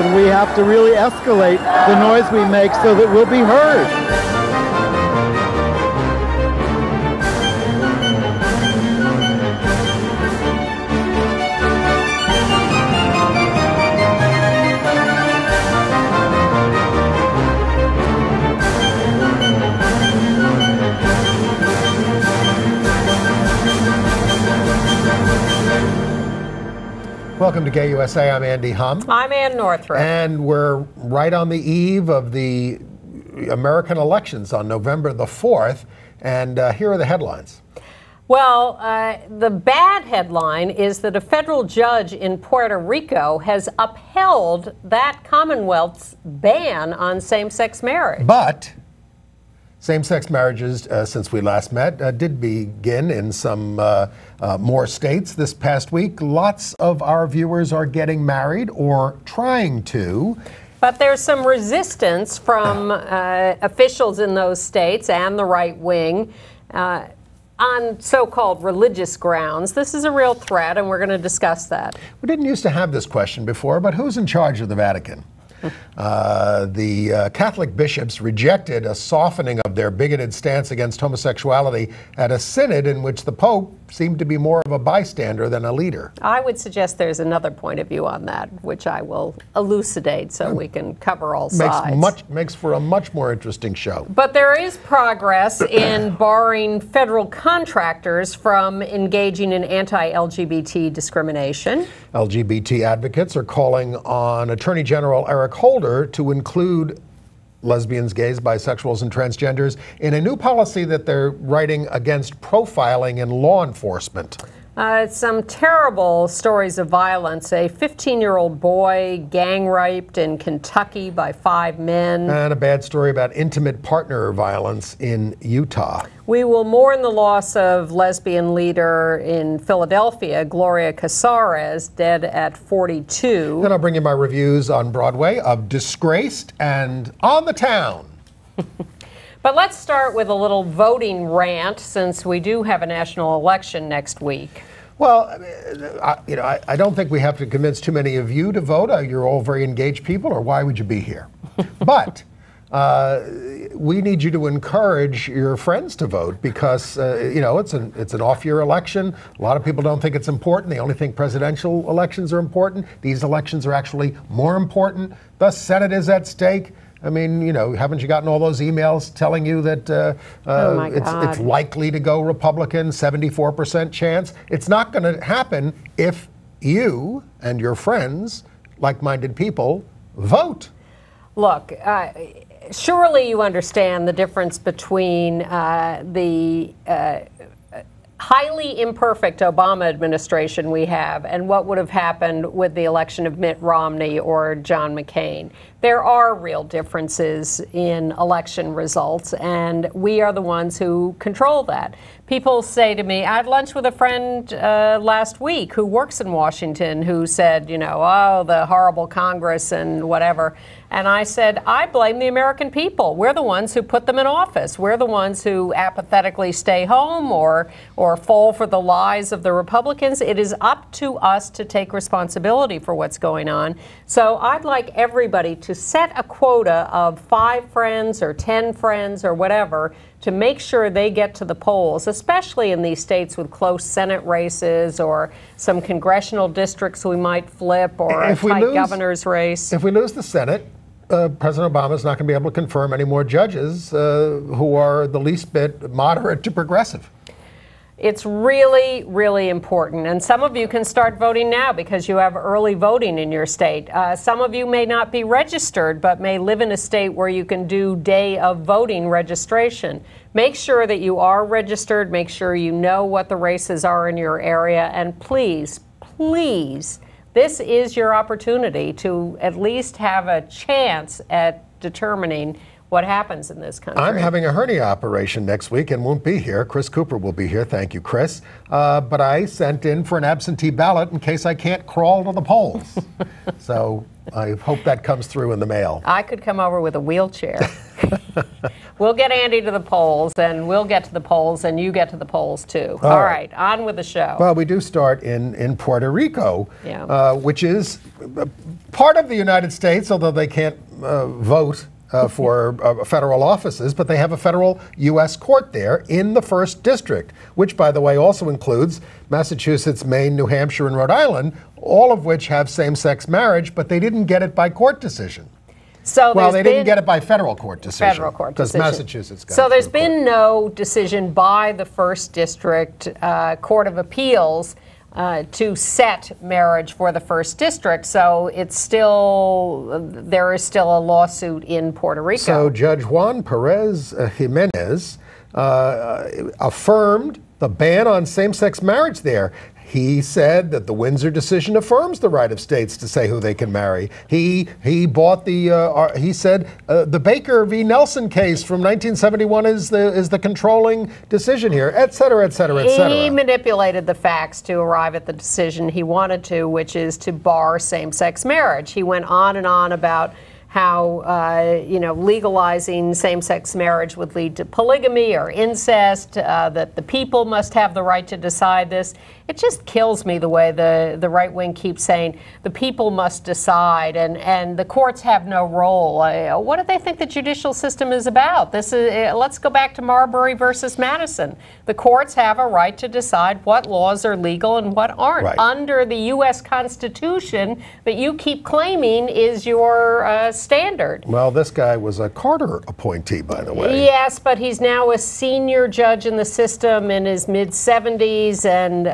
and we have to really escalate the noise we make so that we'll be heard. Welcome to Gay USA. I'm Andy Hum. I'm Ann Northrup. And we're right on the eve of the American elections on November the 4th. And here are the headlines. Well, the bad headline is that a federal judge in Puerto Rico has upheld that Commonwealth's ban on same-sex marriage. But same-sex marriages, since we last met, did begin in some more states this past week. Lots of our viewers are getting married or trying to. But there's some resistance from officials in those states and the right wing on so-called religious grounds. This is a real threat, and we're going to discuss that. We didn't used to have this question before, but who's in charge of the Vatican? The Catholic bishops rejected a softening of their bigoted stance against homosexuality at a synod in which the Pope seemed to be more of a bystander than a leader. I would suggest there's another point of view on that, which I will elucidate so we can cover all sides. Makes for a much more interesting show. But there is progress in barring federal contractors from engaging in anti-LGBT discrimination. LGBT advocates are calling on Attorney General Eric Holder to include lesbians, gays, bisexuals, and transgenders in a new policy that they're writing against profiling in law enforcement. Some terrible stories of violence. A 15-year-old boy gang raped in Kentucky by 5 men. And a bad story about intimate partner violence in Utah. We will mourn the loss of lesbian leader in Philadelphia, Gloria Casares, dead at 42. Then I'll bring you my reviews on Broadway of Disgraced and On the Town. But let's start with a little voting rant, since we do have a national election next week. Well, I don't think we have to convince too many of you to vote. You're all very engaged people, or why would you be here? But we need you to encourage your friends to vote because, it's an off-year election. A lot of people don't think it's important. They only think presidential elections are important. These elections are actually more important. The Senate is at stake. I mean, haven't you gotten all those emails telling you that it's likely to go Republican, 74% chance? It's not going to happen if you and your friends, like-minded people, vote. Look, surely you understand the difference between the highly imperfect Obama administration we have and what would have happened with the election of Mitt Romney or John McCain. There are real differences in election results, and we are the ones who control that. People say to me, I had lunch with a friend last week who works in Washington who said, oh, the horrible Congress and whatever. And I said, I blame the American people. We're the ones who put them in office. We're the ones who apathetically stay home or fall for the lies of the Republicans. It is up to us to take responsibility for what's going on. So I'd like everybody to set a quota of 5 friends or 10 friends or whatever to make sure they get to the polls, especially in these states with close Senate races or some congressional districts we might flip or a tight governor's race. If we lose the Senate, President Obama is not going to be able to confirm any more judges who are the least bit moderate to progressive. It's really, really important. And some of you can start voting now because you have early voting in your state. Some of you may not be registered, but may live in a state where you can do day of voting registration. Make sure that you are registered. Make sure you know what the races are in your area. And please, please, this is your opportunity to at least have a chance at determining what happens in this country. I'm having a hernia operation next week and won't be here. Chris Cooper will be here. Thank you, Chris. But I sent in for an absentee ballot in case I can't crawl to the polls. So I hope that comes through in the mail. I could come over with a wheelchair. We'll get Andy to the polls, and we'll get to the polls, and you get to the polls, too. All right, on with the show. Well, we do start in Puerto Rico, Yeah. which is part of the United States, although they can't vote for federal offices, but they have a federal U.S. court there in the 1st District, which, by the way, also includes Massachusetts, Maine, New Hampshire, and Rhode Island, all of which have same-sex marriage, but they didn't get it by court decision. So well, they didn't get it by federal court decision. Federal court decision. Because Massachusetts got it. So there's been no decision by the 1st District Court of Appeals to set marriage for the 1st District. So it's still, there is still a lawsuit in Puerto Rico. So Judge Juan Perez Jimenez affirmed the ban on same-sex marriage there. He said that the Windsor decision affirms the right of states to say who they can marry. He bought the. He said the Baker v. Nelson case from 1971 is the controlling decision here, et cetera, et cetera, et cetera. He manipulated the facts to arrive at the decision he wanted to, which is to bar same-sex marriage. He went on and on about how legalizing same-sex marriage would lead to polygamy or incest, that the people must have the right to decide this. It just kills me the way the right wing keeps saying the people must decide and the courts have no role. What do they think the judicial system is about? This is let's go back to Marbury versus Madison. The courts have a right to decide what laws are legal and what aren't under the U.S. Constitution that you keep claiming is your standard. Well, this guy was a Carter appointee, by the way. Yes, but he's now a senior judge in the system in his mid-70s and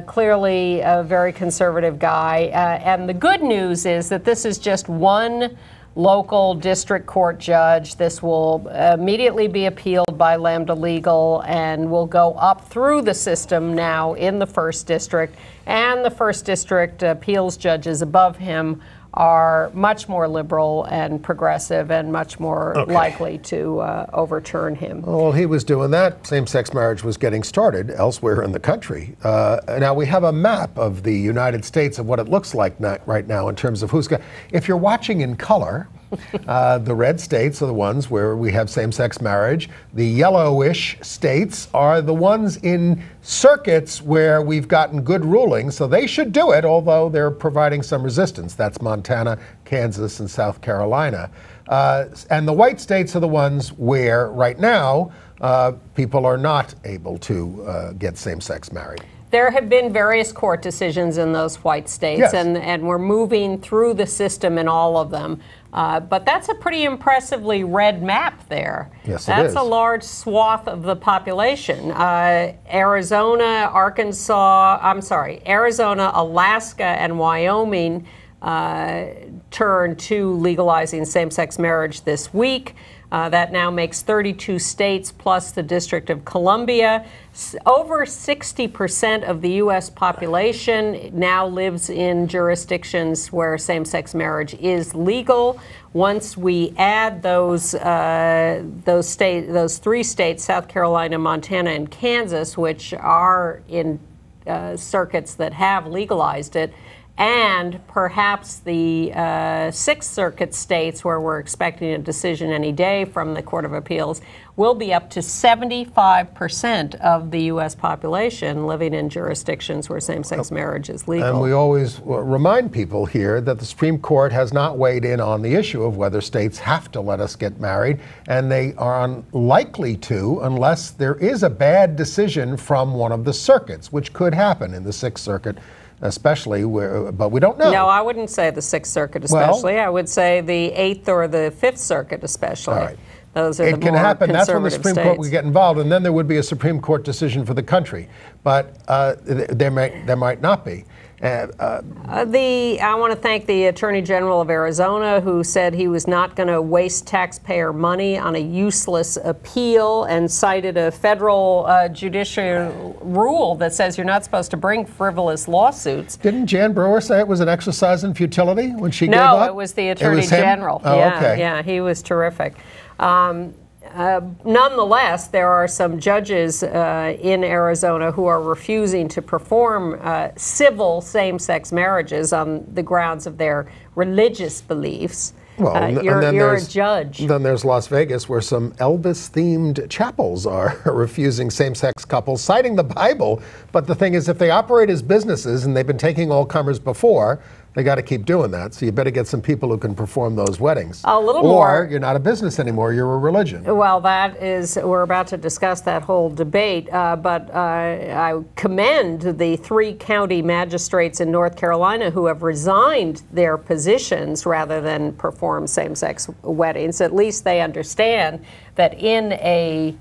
clearly a very conservative guy. And the good news is that this is just one local district court judge. This will immediately be appealed by Lambda Legal and will go up through the system now in the 1st District. And the 1st District appeals judges above him are much more liberal and progressive and much more likely to overturn him. Well, he was doing that. Same-sex marriage was getting started elsewhere in the country. Now, we have a map of the United States of what it looks like right now in terms of who's got... If you're watching in color, the red states are the ones where we have same-sex marriage. The yellowish states are the ones in circuits where we've gotten good rulings, so they should do it, although they're providing some resistance. That's Montana, Kansas, and South Carolina. And the white states are the ones where, right now, people are not able to get same-sex married. There have been various court decisions in those white states, and we're moving through the system in all of them. But that's a pretty impressively red map there. Yes, that's it is. a large swath of the population. Arizona, Alaska, and Wyoming turned to legalizing same-sex marriage this week. That now makes 32 states plus the District of Columbia. Over 60% of the U.S. population now lives in jurisdictions where same-sex marriage is legal. Once we add those 3 states, South Carolina, Montana, and Kansas, which are in circuits that have legalized it, and perhaps the 6th Circuit states, where we're expecting a decision any day from the Court of Appeals, will be up to 75% of the U.S. population living in jurisdictions where same-sex marriage is legal. And we always remind people here that the Supreme Court has not weighed in on the issue of whether states have to let us get married, and they are unlikely to unless there is a bad decision from one of the circuits, which could happen in the 6th Circuit. Especially, but we don't know. No, I wouldn't say the 6th Circuit especially. I would say the 8th or the 5th Circuit especially. All right. Those are it the can more happen. That's when the conservative Supreme Court states. would get involved, and then there would be a Supreme Court decision for the country. But there might not be. I want to thank the Attorney General of Arizona, who said he was not going to waste taxpayer money on a useless appeal and cited a federal judicial rule that says you're not supposed to bring frivolous lawsuits. Didn't Jan Brewer say it was an exercise in futility when she gave up? No, it was the Attorney General. Oh, yeah, okay. Yeah, he was terrific. Nonetheless, there are some judges in Arizona who are refusing to perform civil same-sex marriages on the grounds of their religious beliefs. Well, you're a judge. Then there's Las Vegas, where some Elvis-themed chapels are refusing same-sex couples, citing the Bible. But the thing is, if they operate as businesses, and they've been taking all comers before, they got to keep doing that. So you better get some people who can perform those weddings. A little more. Or you're not a business anymore, you're a religion. Well, we're about to discuss that whole debate, but I commend the 3 county magistrates in North Carolina who have resigned their positions rather than perform same-sex weddings. At least they understand that in a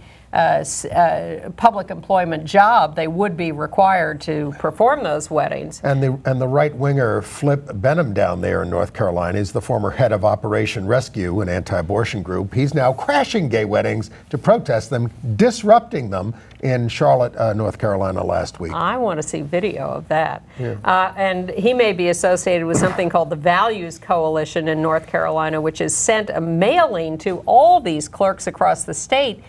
public employment job, they would be required to perform those weddings. And the right-winger Flip Benham down there in North Carolina is the former head of Operation Rescue, an anti-abortion group. He's now crashing gay weddings to protest them, disrupting them in Charlotte, North Carolina last week. I want to see video of that. Yeah. And he may be associated with something called the Values Coalition in North Carolina, which has sent a mailing to all these clerks across the state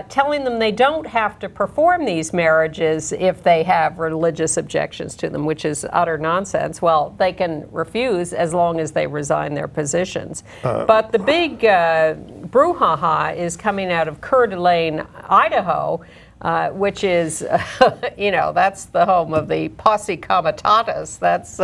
telling them they don't have to perform these marriages if they have religious objections to them, which is utter nonsense. Well, they can refuse as long as they resign their positions. But the big brouhaha is coming out of Coeur d'Alene, Idaho, which is, that's the home of the Posse Comitatus. That's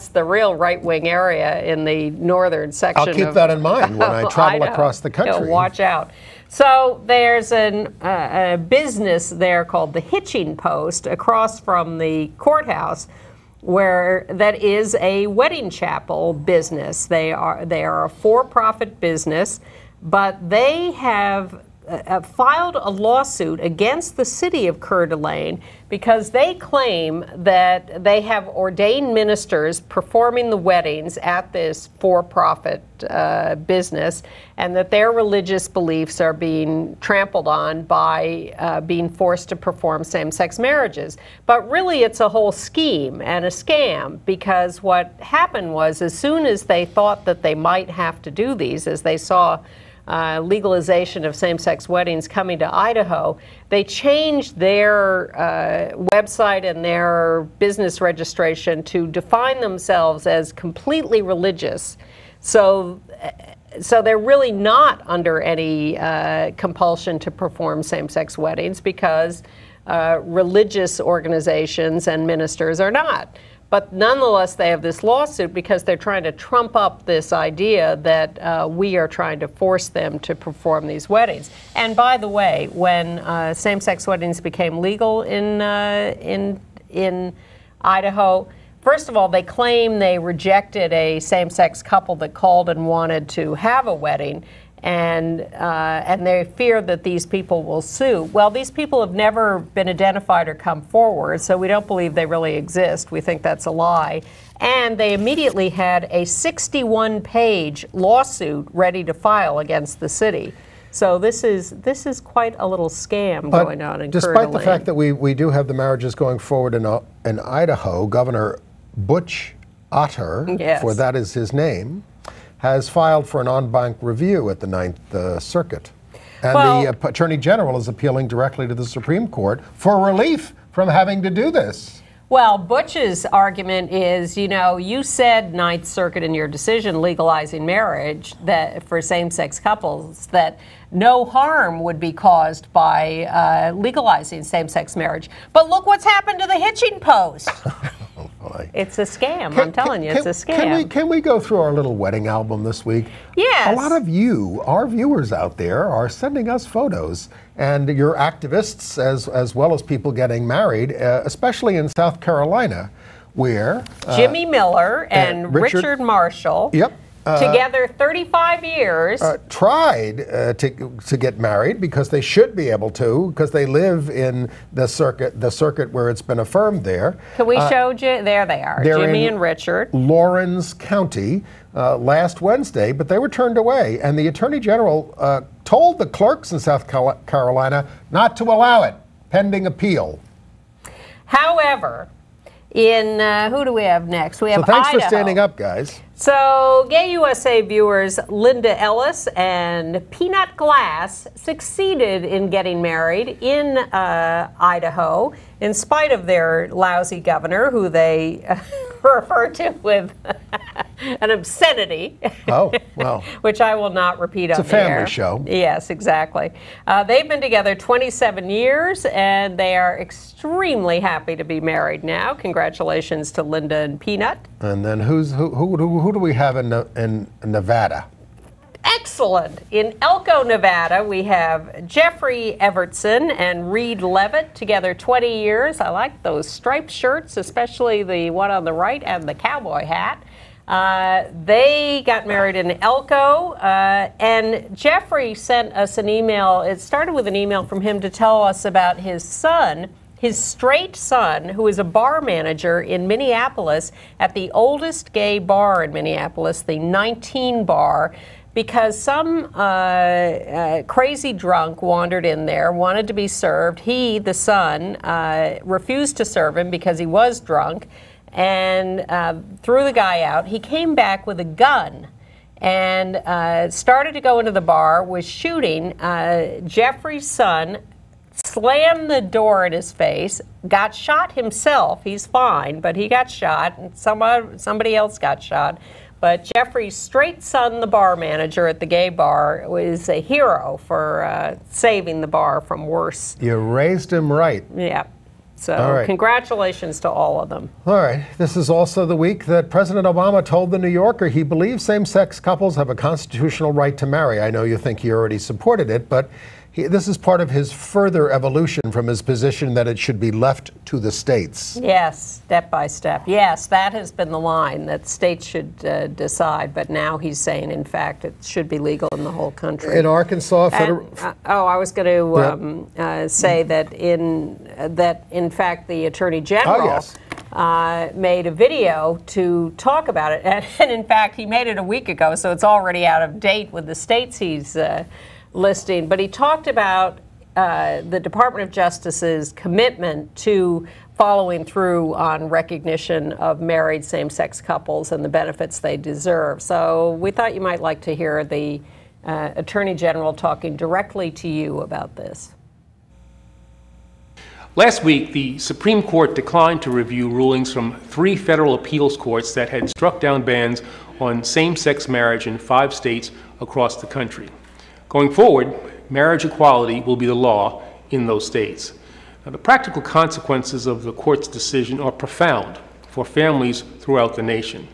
the real right-wing area in the northern section. I'll keep that in mind when I travel across the country. Watch out. So there's a business there called the Hitching Post across from the courthouse, where that is a wedding chapel business. They are a for-profit business, but they have filed a lawsuit against the city of Coeur d'Alene because they claim that they have ordained ministers performing the weddings at this for-profit business, and that their religious beliefs are being trampled on by being forced to perform same-sex marriages. But really it's a whole scheme and a scam, because what happened was, as soon as they thought that they might have to do these, as they saw legalization of same-sex weddings coming to Idaho, they changed their website and their business registration to define themselves as completely religious. So they're really not under any compulsion to perform same-sex weddings, because religious organizations and ministers are not. But nonetheless, they have this lawsuit because they're trying to trump up this idea that we are trying to force them to perform these weddings. And by the way, when same-sex weddings became legal in Idaho, first of all, they claim they rejected a same-sex couple that called and wanted to have a wedding. And they fear that these people will sue. Well, these people have never been identified or come forward, so we don't believe they really exist. We think that's a lie. And they immediately had a 61-page lawsuit ready to file against the city. So this is quite a little scam going on in Coeur d'Alene. Despite the fact that we do have the marriages going forward in Idaho, Governor Butch Otter, yes, for that is his name, has filed for an en banc review at the Ninth Circuit. And the Attorney General is appealing directly to the Supreme Court for relief from having to do this. Well, Butch's argument is, you said, Ninth Circuit, in your decision legalizing marriage that for same-sex couples, that no harm would be caused by legalizing same-sex marriage. But look what's happened to the Hitching Post. It's a scam. I'm telling you, it's a scam. Can we go through our little wedding album this week? Yes. A lot of you, our viewers out there, are sending us photos, and you're activists as well as people getting married, especially in South Carolina, where Jimmy Miller and Richard Marshall. Yep. Together 35 years. Tried to get married because they should be able to, because they live in the circuit where it's been affirmed there. Can we show you? There they are, Jimmy and Richard. Lawrence County last Wednesday, but they were turned away. And the Attorney General told the clerks in South Carolina not to allow it, pending appeal. However, in who do we have next? We have Idaho. So thanks Idaho. for standing up, guys. So, Gay USA viewers Linda Ellis and Peanut Glass succeeded in getting married in Idaho, in spite of their lousy governor, who they refer to with an obscenity. Oh, well. Which I will not repeat on the air. It's a family show. Yes, exactly. They've been together 27 years, and they are extremely happy to be married now. Congratulations to Linda and Peanut. And then who do we have in Nevada? Excellent. In Elko, Nevada, we have Jeffrey Evertson and Reed Levitt, together 20 years. I like those striped shirts, especially the one on the right and the cowboy hat. They got married in Elko, and Jeffrey sent us an email. It started with an email from him to tell us about his son, his straight son, who is a bar manager in Minneapolis at the oldest gay bar in Minneapolis, the 19 Bar, because some crazy drunk wandered in there, wanted to be served. He, the son, refused to serve him because he was drunk, and threw the guy out. He came back with a gun and started to go into the bar, was shooting. Jeffrey's son slammed the door in his face, got shot himself. He's fine, but he got shot, and somebody else got shot. But Jeffrey's straight son, the bar manager at the gay bar, was a hero for saving the bar from worse. You raised him right. Yeah. So congratulations to all of them. All right. This is also the week that President Obama told the New Yorker he believes same-sex couples have a constitutional right to marry. I know you think he already supported it, but this is part of his further evolution from his position that it should be left to the states. Yes, step by step. Yes, that has been the line, that states should decide, but now he's saying, in fact, it should be legal in the whole country. In Arkansas, I was going to say that in fact the Attorney General made a video to talk about it, and in fact he made it a week ago, so it's already out of date with the states he's listing, but he talked about the Department of Justice's commitment to following through on recognition of married same-sex couples and the benefits they deserve. So we thought you might like to hear the Attorney General talking directly to you about this. Last week, the Supreme Court declined to review rulings from 3 federal appeals courts that had struck down bans on same-sex marriage in 5 states across the country. Going forward, marriage equality will be the law in those states. Now, the practical consequences of the court's decision are profound for families throughout the nation.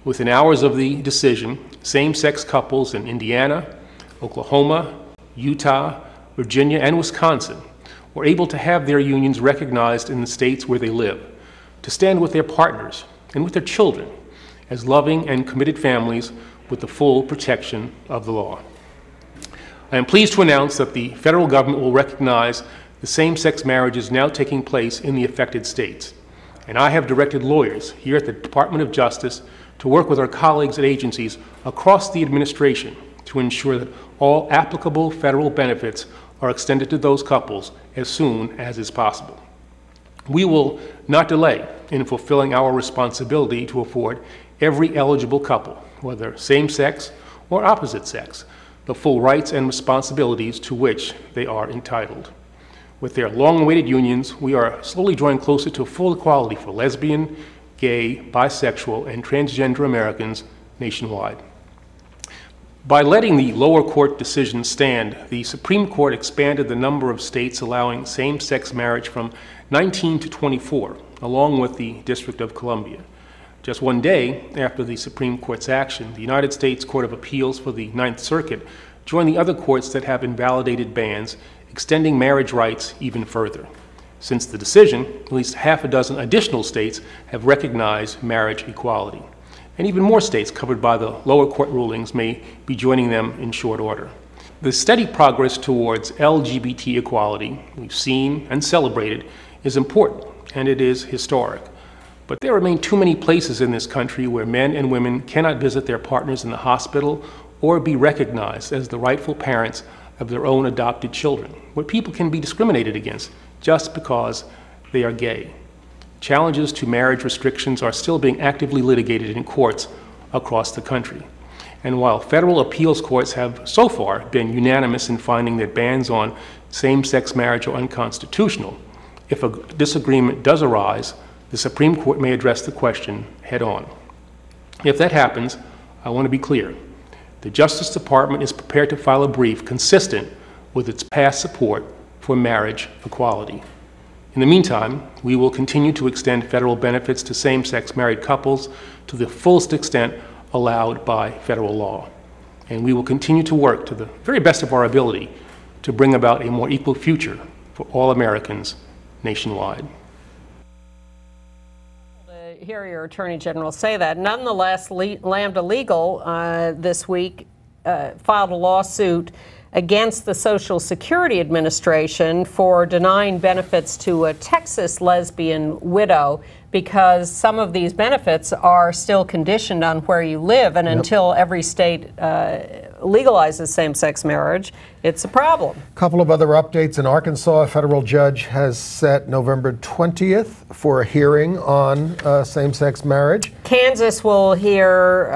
Within hours of the decision, same-sex couples in Indiana, Oklahoma, Utah, Virginia, and Wisconsin were able to have their unions recognized in the states where they live, to stand with their partners and with their children as loving and committed families with the full protection of the law. I am pleased to announce that the federal government will recognize the same-sex marriages now taking place in the affected states. And I have directed lawyers here at the Department of Justice to work with our colleagues at agencies across the administration to ensure that all applicable federal benefits are extended to those couples as soon as is possible. We will not delay in fulfilling our responsibility to afford every eligible couple, whether same-sex or opposite sex, the full rights and responsibilities to which they are entitled. With their long-awaited unions, we are slowly drawing closer to full equality for lesbian, gay, bisexual, and transgender Americans nationwide. By letting the lower court decision stand, the Supreme Court expanded the number of states allowing same-sex marriage from 19 to 24, along with the District of Columbia. Just one day after the Supreme Court's action, the United States Court of Appeals for the Ninth Circuit joined the other courts that have invalidated bans, extending marriage rights even further. Since the decision, at least half a dozen additional states have recognized marriage equality. And even more states covered by the lower court rulings may be joining them in short order. The steady progress towards LGBT equality we've seen and celebrated is important, and it is historic. But there remain too many places in this country where men and women cannot visit their partners in the hospital or be recognized as the rightful parents of their own adopted children, where people can be discriminated against just because they are gay. Challenges to marriage restrictions are still being actively litigated in courts across the country. And while federal appeals courts have so far been unanimous in finding that bans on same-sex marriage are unconstitutional, if a disagreement does arise, the Supreme Court may address the question head-on. If that happens, I want to be clear. The Justice Department is prepared to file a brief consistent with its past support for marriage equality. In the meantime, we will continue to extend federal benefits to same-sex married couples to the fullest extent allowed by federal law. And we will continue to work to the very best of our ability to bring about a more equal future for all Americans nationwide. To hear your Attorney General say that. Nonetheless, Lambda Legal this week filed a lawsuit against the Social Security Administration for denying benefits to a Texas lesbian widow because some of these benefits are still conditioned on where you live, and until every state legalizes same-sex marriage, it's a problem. A couple of other updates. In Arkansas, a federal judge has set November 20th for a hearing on same-sex marriage. Kansas will hear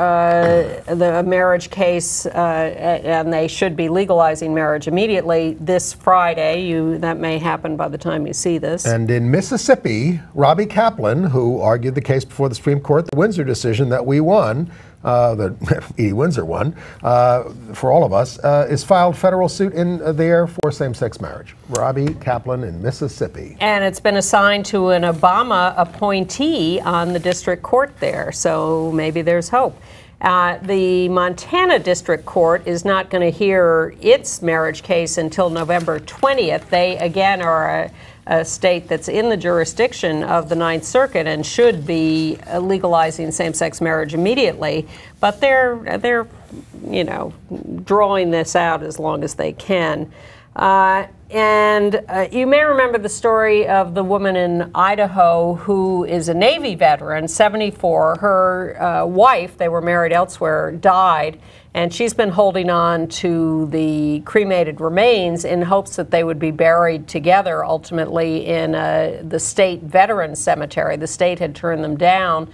the marriage case, and they should be legalizing marriage immediately this Friday. That may happen by the time you see this. And in Mississippi, Robbie Kaplan, who argued the case before the Supreme Court, the Windsor decision that we won, that Edie Windsor won, for all of us, is filed federal suit in there for same-sex marriage. Robbie Kaplan in Mississippi. And it's been assigned to an Obama appointee on the district court there, so maybe there's hope. The Montana District Court is not going to hear its marriage case until November 20th. They, again, are a state that's in the jurisdiction of the Ninth Circuit and should be legalizing same-sex marriage immediately. But they're drawing this out as long as they can. And you may remember the story of the woman in Idaho who is a Navy veteran, 74. Her wife, they were married elsewhere, died, and she's been holding on to the cremated remains in hopes that they would be buried together ultimately in the state veterans cemetery. The state had turned them down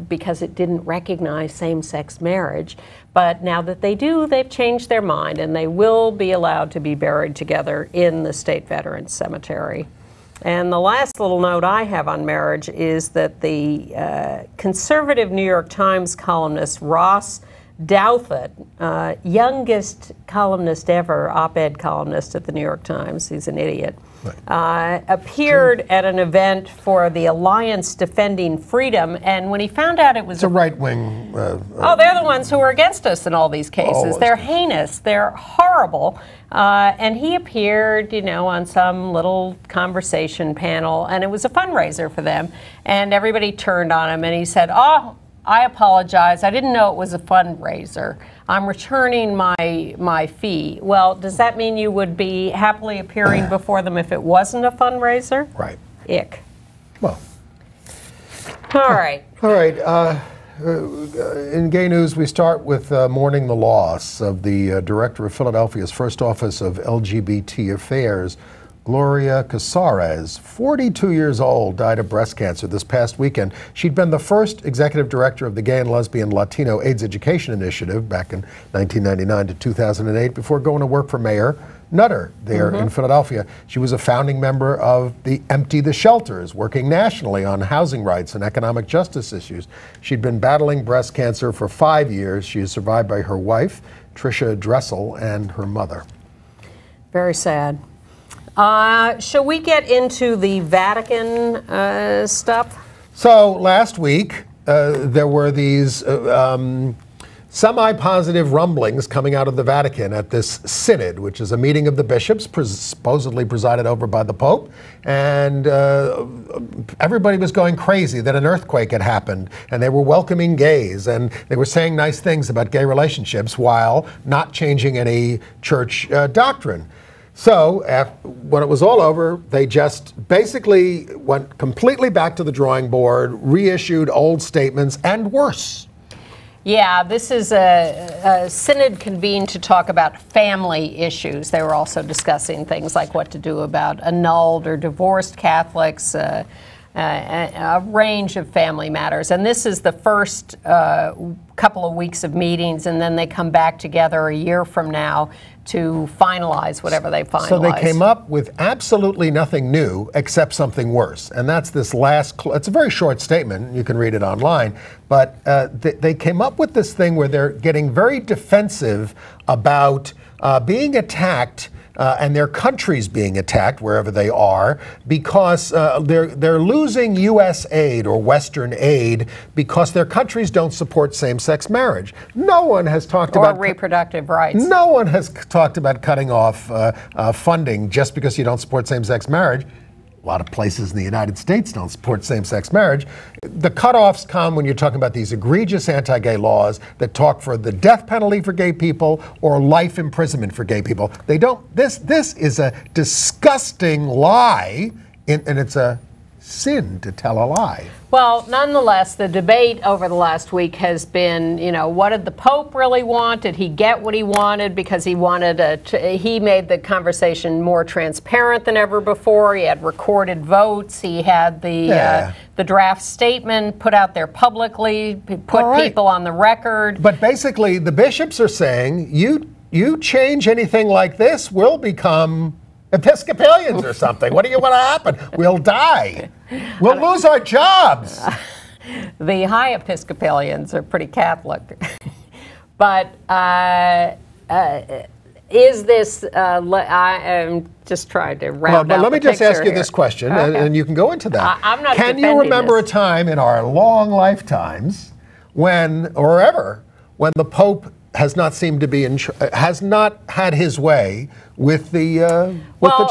because it didn't recognize same-sex marriage. But now that they do, they've changed their mind, and they will be allowed to be buried together in the state veterans cemetery. And the last little note I have on marriage is that the conservative New York Times columnist Ross Douthat, youngest columnist ever, op-ed columnist at the New York Times, he's an idiot, appeared at an event for the Alliance Defending Freedom, and when he found out it was a right-wing... they're the ones who are against us in all these cases. They're heinous. They're horrible. And he appeared, on some little conversation panel, and it was a fundraiser for them, and everybody turned on him, and he said, I apologize. I didn't know it was a fundraiser. I'm returning my fee. Well, does that mean you would be happily appearing before them if it wasn't a fundraiser? Right. Ick. Well. All right. All right. In gay news, we start with mourning the loss of the director of Philadelphia's first office of LGBT affairs, Gloria Casares, 42 years old, died of breast cancer this past weekend. She'd been the first executive director of the Gay and Lesbian Latino AIDS Education Initiative back in 1999 to 2008 before going to work for Mayor Nutter there in Philadelphia. She was a founding member of the Empty the Shelters, working nationally on housing rights and economic justice issues. She'd been battling breast cancer for 5 years. She is survived by her wife, Tricia Dressel, and her mother. Very sad. Shall we get into the Vatican stuff? So last week, there were these semi-positive rumblings coming out of the Vatican at this synod, which is a meeting of the bishops, supposedly presided over by the Pope. And everybody was going crazy that an earthquake had happened, and they were welcoming gays, and they were saying nice things about gay relationships while not changing any church doctrine. So when it was all over, they just basically went completely back to the drawing board, reissued old statements, and worse. Yeah, this is a synod convened to talk about family issues. They were also discussing things like what to do about annulled or divorced Catholics, a range of family matters. And this is the first couple of weeks of meetings, and then they come back together a year from now to finalize whatever they finalize. So they came up with absolutely nothing new except something worse. And that's this last, it's a very short statement, you can read it online, but they came up with this thing where they're getting very defensive about being attacked and their countries being attacked wherever they are because they're losing U.S. aid or Western aid because their countries don't support same-sex marriage. No one has talked about reproductive rights. No one has talked about cutting off funding just because you don't support same-sex marriage. A lot of places in the United States don't support same-sex marriage. The cutoffs come when you're talking about these egregious anti-gay laws that talk for the death penalty for gay people or life imprisonment for gay people. They don't. This is a disgusting lie, and it's a sin to tell a lie. Well, nonetheless, the debate over the last week has been, you know, what did the Pope really want? Did he get what he wanted because he wanted he made the conversation more transparent than ever before. He had recorded votes. He had the draft statement put out there publicly, put people on the record. But basically, the bishops are saying, you change anything like this, we'll become Episcopalians or something. What do you want to happen? We'll die. We'll lose our jobs. The high Episcopalians are pretty Catholic. But is this, I am just trying to round out let me the just ask you here. this question, Okay. and you can go into that. I'm not Can you defending remember this. a time in our long lifetimes when, or ever, when the Pope has not seemed to be has not had his way with the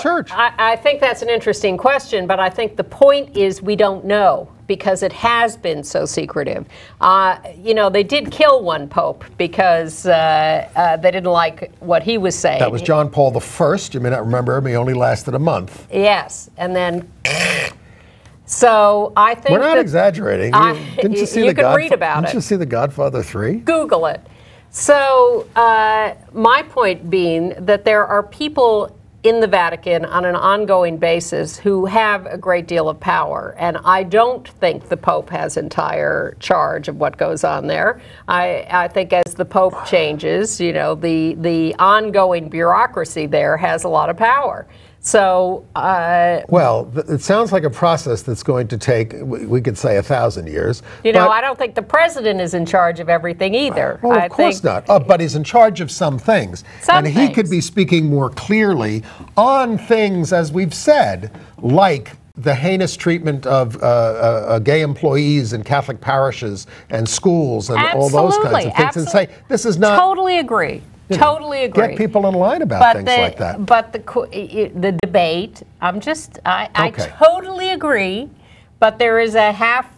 church? I think that's an interesting question, but I think the point is we don't know because it has been so secretive. You know, they did kill one pope because they didn't like what he was saying. That was John Paul I. You may not remember him. He only lasted a month. Yes, and then. So I think we're not exaggerating. Didn't you see you can read about it. Didn't you see The Godfather 3? Google it. So my point being that there are people in the Vatican on an ongoing basis who have a great deal of power, and I don't think the Pope has entire charge of what goes on there. I think as the Pope changes, you know, the ongoing bureaucracy there has a lot of power. So, well, it sounds like a process that's going to take, we could say, 1,000 years. You know, I don't think the president is in charge of everything either. Well, of course not. But he's in charge of some things. And he could be speaking more clearly on things, as we've said, like the heinous treatment of gay employees in Catholic parishes and schools and all those kinds of things. And say, this is not... Totally agree. Totally agree. Get people in line about things like that. But the debate, I totally agree, but there is a half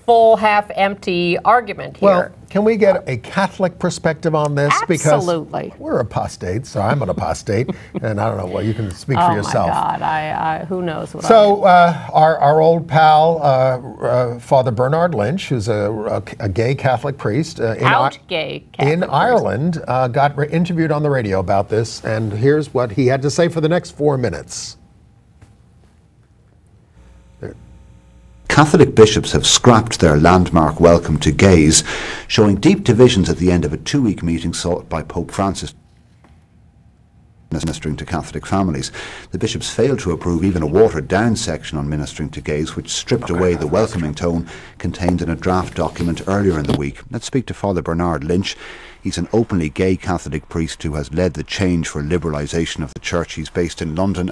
full, half empty argument here. Well, can we get a Catholic perspective on this? Absolutely. Because we're apostates, so I'm an apostate, and I don't know, well, you can speak for yourself. Oh my God, who knows what So our old pal, Father Bernard Lynch, who's a gay Catholic priest in Ireland, got interviewed on the radio about this, and here's what he had to say for the next 4 minutes. Catholic bishops have scrapped their landmark welcome to gays, showing deep divisions at the end of a 2-week meeting sought by Pope Francis ministering to Catholic families. The bishops failed to approve even a watered-down section on ministering to gays, which stripped away the welcoming tone contained in a draft document earlier in the week. Let's speak to Father Bernard Lynch. He's an openly gay Catholic priest who has led the change for liberalisation of the Church. He's based in London.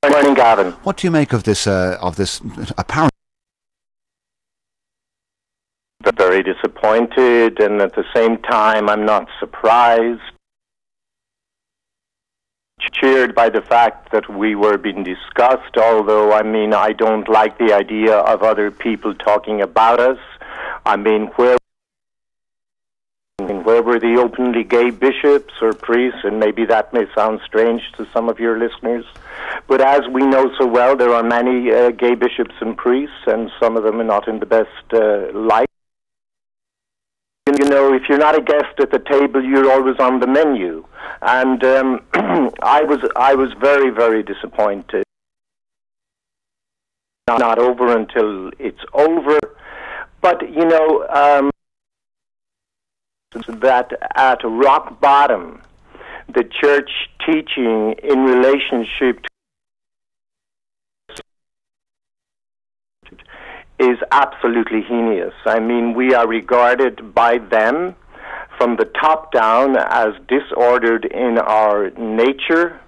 Good morning, Gavin. What do you make of this apparent? Very disappointed, and at the same time, I'm not surprised. Cheered by the fact that we were being discussed, although, I mean, I don't like the idea of other people talking about us. I mean, where were the openly gay bishops or priests? And maybe that may sound strange to some of your listeners. But as we know so well, there are many gay bishops and priests, and some of them are not in the best light. You know, if you're not a guest at the table, you're always on the menu. And I was very, very disappointed. Not over until it's over. But, you know, that at rock bottom, the church teaching in relationship to is absolutely heinous. I mean, we are regarded by them from the top down as disordered in our nature,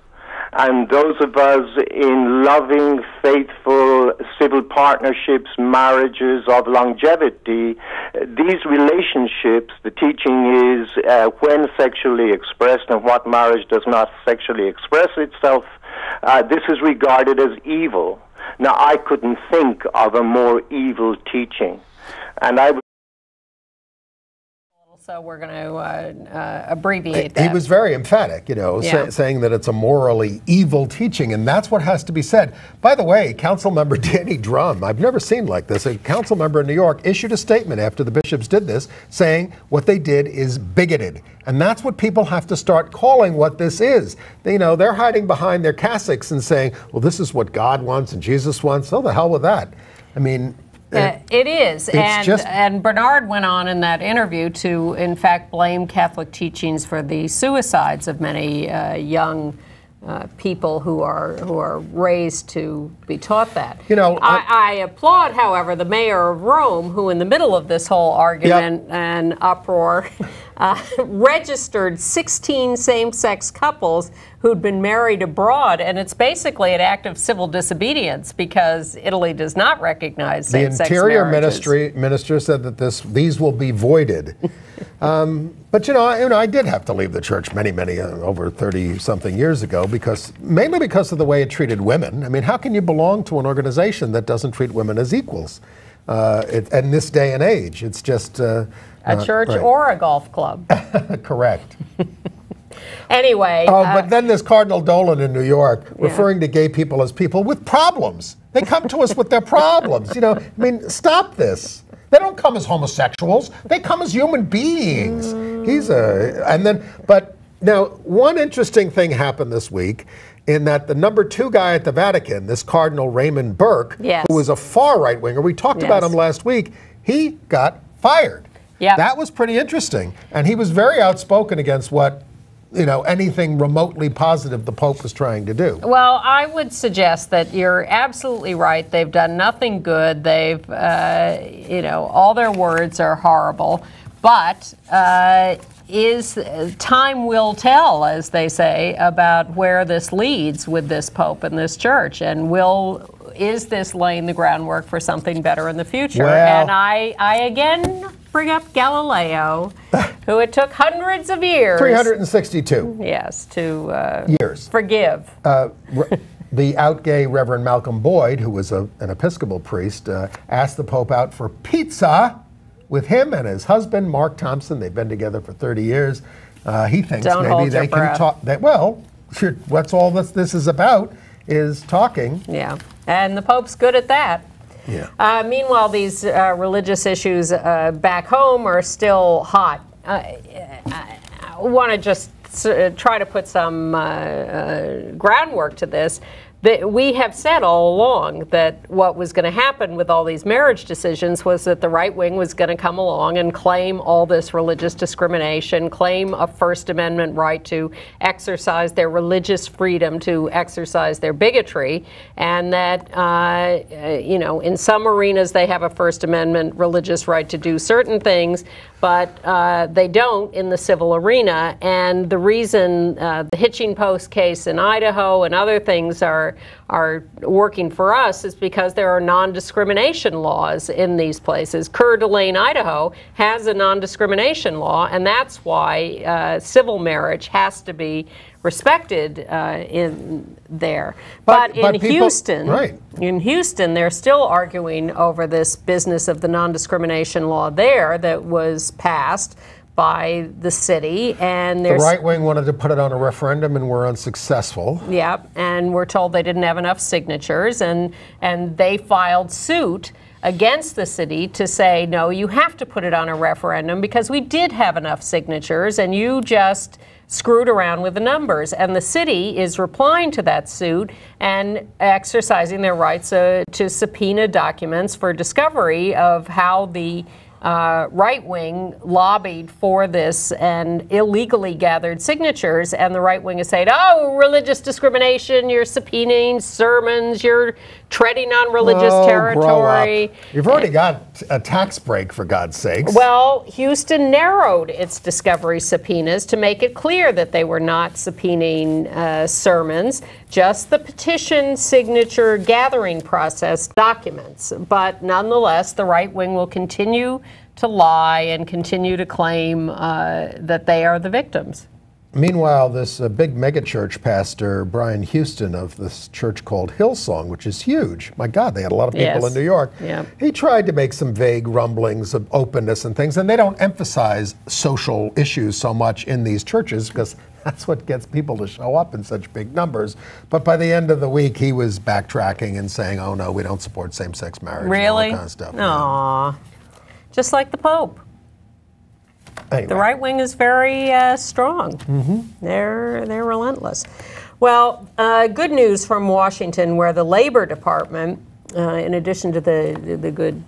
and those of us in loving, faithful, civil partnerships, marriages of longevity, these relationships, the teaching is when sexually expressed and what marriage does not sexually express itself, this is regarded as evil. Now, I couldn't think of a more evil teaching. And I would So we're going to abbreviate that. He was very emphatic, you know, saying that it's a morally evil teaching, and that's what has to be said. By the way, Councilmember Danny Drum, I've never seen like this, a council member in New York issued a statement after the bishops did this, saying what they did is bigoted. And that's what people have to start calling what this is. They, you know, they're hiding behind their cassocks and saying, well, this is what God wants and Jesus wants. Oh, the hell with that. I mean... it is, and Bernard went on in that interview to, in fact, blame Catholic teachings for the suicides of many young people who are raised to be taught that. You know, I applaud, however, the mayor of Rome, who, in the middle of this whole argument and uproar, registered 16 same-sex couples who'd been married abroad, and it's basically an act of civil disobedience because Italy does not recognize same-sex marriages. The Interior Minister said that these will be voided. But you know, I did have to leave the church many, over 30-something years ago mainly because of the way it treated women. I mean, how can you belong to an organization that doesn't treat women as equals? In this day and age, it's just a church or a golf club. Correct. Anyway. But then there's Cardinal Dolan in New York referring to gay people as people with problems. They come to us with their problems. You know, I mean, stop this. They don't come as homosexuals. They come as human beings. But now, one interesting thing happened this week in that the number 2 guy at the Vatican, this Cardinal Raymond Burke, who was a far right-winger, we talked about him last week, he got fired. Yep. That was pretty interesting. And he was very outspoken against what, you know, anything remotely positive the Pope was trying to do. Well, I would suggest that you're absolutely right. They've done nothing good. They've, you know, all their words are horrible. But time will tell, as they say, about where this leads with this Pope and this church, and is this laying the groundwork for something better in the future? Well, and I again bring up Galileo, who it took hundreds of years. 362. Yes, to years. Forgive. The out-gay Reverend Malcolm Boyd, who was an Episcopal priest, asked the Pope out for pizza with him and his husband, Mark Thompson. They've been together for 30 years. He thinks maybe they can talk. Well, that's all this is about, is talking. Yeah, and the Pope's good at that. Yeah. Meanwhile, these religious issues back home are still hot. I want to just try to put some groundwork to this. We have said all along that what was going to happen with all these marriage decisions was that the right wing was going to come along and claim all this religious discrimination, claim a First Amendment right to exercise their religious freedom, to exercise their bigotry, and that, you know, in some arenas they have a First Amendment religious right to do certain things, but they don't in the civil arena. And the reason the hitching post case in Idaho and other things are working for us is because there are non-discrimination laws in these places. Coeur d'Alene, Idaho has a non-discrimination law, and that's why civil marriage has to be respected in there. But in Houston, they're still arguing over this business of the non-discrimination law there that was passed by the city, and the right wing wanted to put it on a referendum and were unsuccessful. Yep, and we're told they didn't have enough signatures, and they filed suit against the city to say, no, you have to put it on a referendum because we did have enough signatures and you just screwed around with the numbers. And the city is replying to that suit and exercising their rights to subpoena documents for discovery of how the right wing lobbied for this and illegally gathered signatures, and the right wing is saying, oh, religious discrimination, you're subpoenaing sermons, you're treading on religious territory. Grow up. You've already got a tax break, for God's sakes. Well, Houston narrowed its discovery subpoenas to make it clear that they were not subpoenaing sermons, just the petition signature gathering process documents. But nonetheless, the right wing will continue to lie and continue to claim that they are the victims. Meanwhile, this big megachurch pastor, Brian Houston, of this church called Hillsong, which is huge. My God, they had a lot of people in New York. Yep. He tried to make some vague rumblings of openness and things, and they don't emphasize social issues so much in these churches because that's what gets people to show up in such big numbers. But by the end of the week, he was backtracking and saying, oh, no, we don't support same-sex marriage and all that kind of stuff. Aww. Just like the Pope. Anyway. The right wing is very strong. Mm-hmm. They're relentless. Well, good news from Washington, where the Labor Department, in addition to the good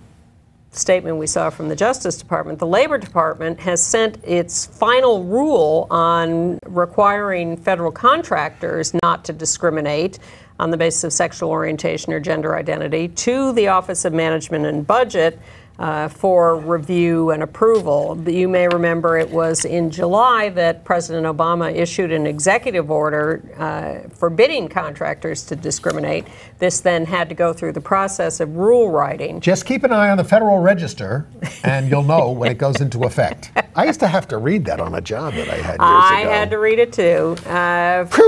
statement we saw from the Justice Department, the Labor Department has sent its final rule on requiring federal contractors not to discriminate on the basis of sexual orientation or gender identity to the Office of Management and Budget for review and approval. You may remember it was in July that President Obama issued an executive order forbidding contractors to discriminate. This then had to go through the process of rule writing. Just keep an eye on the Federal Register, and you'll know when it goes into effect. I used to have to read that on a job that I had years ago. I had to read it too.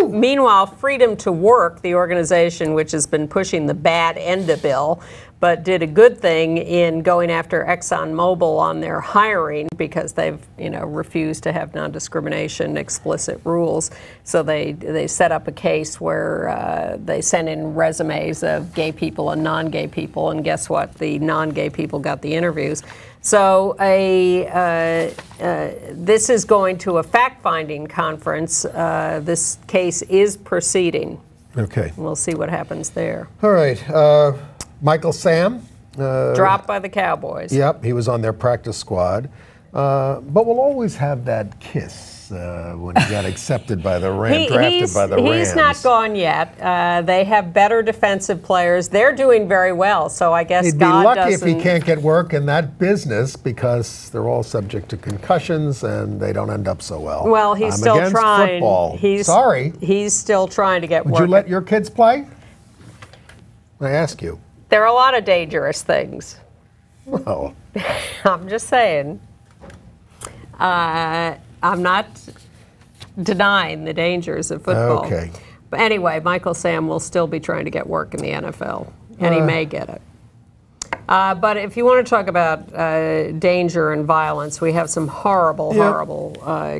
Meanwhile, Freedom to Work, the organization which has been pushing the bad end of bill, but did a good thing in going after ExxonMobil on their hiring because they've, refused to have non-discrimination explicit rules. So they set up a case where they sent in resumes of gay people and non-gay people, and guess what? The non-gay people got the interviews. So this is going to a fact-finding conference. This case is proceeding. Okay. We'll see what happens there. All right. Michael Sam. Dropped by the Cowboys. Yep, he was on their practice squad. But we'll always have that kiss when he got accepted by the Rams, drafted by the Rams. He's not gone yet. They have better defensive players. They're doing very well, so I guess he'd be lucky if he can't get work in that business because they're all subject to concussions and they don't end up so well. Well, he's still against trying. Football. Sorry. He's still trying to get work. Would you let your kids play? I ask you. There are a lot of dangerous things. Well, I'm just saying. I'm not denying the dangers of football. Okay. But anyway, Michael Sam will still be trying to get work in the NFL, and he may get it. But if you want to talk about danger and violence, we have some horrible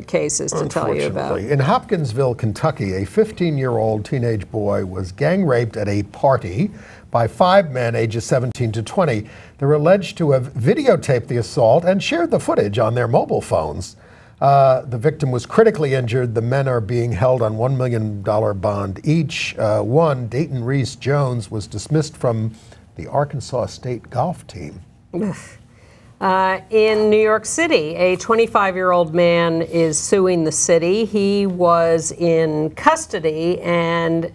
cases to tell you about. In Hopkinsville, Kentucky, a 15-year-old teenage boy was gang raped at a party by 5 men ages 17 to 20. They're alleged to have videotaped the assault and shared the footage on their mobile phones. The victim was critically injured. The men are being held on $1 million bond each. One, Dayton Reese Jones, was dismissed from the Arkansas State golf team. In New York City, a 25-year-old man is suing the city. He was in custody and